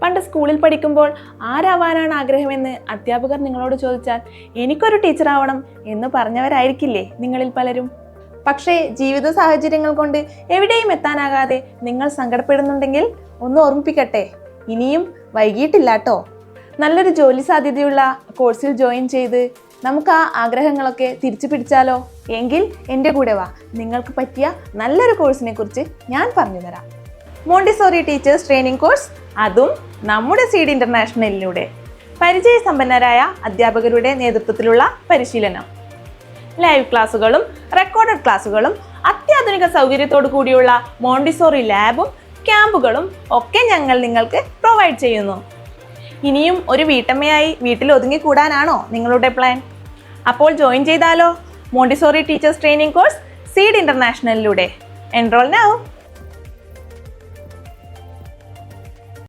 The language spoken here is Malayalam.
പണ്ട് സ്കൂളിൽ പഠിക്കുമ്പോൾ ആരാവാനാണ് ആഗ്രഹമെന്ന് അധ്യാപകർ നിങ്ങളോട് ചോദിച്ചാൽ എനിക്കൊരു ടീച്ചറാവണം എന്ന് പറഞ്ഞവരായിരിക്കില്ലേ നിങ്ങളിൽ പലരും. പക്ഷേ ജീവിത സാഹചര്യങ്ങൾ കൊണ്ട് എവിടെയും എത്താനാകാതെ നിങ്ങൾ സങ്കടപ്പെടുന്നുണ്ടെങ്കിൽ ഒന്ന് ഓർമ്മിപ്പിക്കട്ടെ, ഇനിയും വൈകിട്ടില്ലാട്ടോ. നല്ലൊരു ജോലി സാധ്യതയുള്ള കോഴ്സിൽ ജോയിൻ ചെയ്ത് നമുക്ക് ആ ആഗ്രഹങ്ങളൊക്കെ തിരിച്ചു പിടിച്ചാലോ? എങ്കിൽ എൻ്റെ കൂടെ വാ, നിങ്ങൾക്ക് പറ്റിയ നല്ലൊരു കോഴ്സിനെ കുറിച്ച് ഞാൻ പറഞ്ഞു തരാം. മോണ്ടിസോറി ടീച്ചേഴ്സ് ട്രെയിനിങ് കോഴ്സ്, അതും നമ്മുടെ സീഡ് ഇന്റർനാഷണലിലൂടെ. പരിചയസമ്പന്നരായ അധ്യാപകരുടെ നേതൃത്വത്തിലുള്ള പരിശീലനം, ലൈവ് ക്ലാസ്സുകളും റെക്കോർഡഡ് ക്ലാസ്സുകളും, അത്യാധുനിക സൗകര്യത്തോടു കൂടിയുള്ള മോണ്ടിസോറി ലാബും ക്യാമ്പുകളും ഒക്കെ ഞങ്ങൾ നിങ്ങൾക്ക് പ്രൊവൈഡ് ചെയ്യുന്നു. ഇനിയും ഒരു വീട്ടമ്മയായി വീട്ടിൽ ഒതുങ്ങിക്കൂടാനാണോ നിങ്ങളുടെ പ്ലാൻ? അപ്പോൾ ജോയിൻ ചെയ്താലോ Montessori teachers training course seed ഇന്റർനാഷണലിലൂടെ. Enrol now.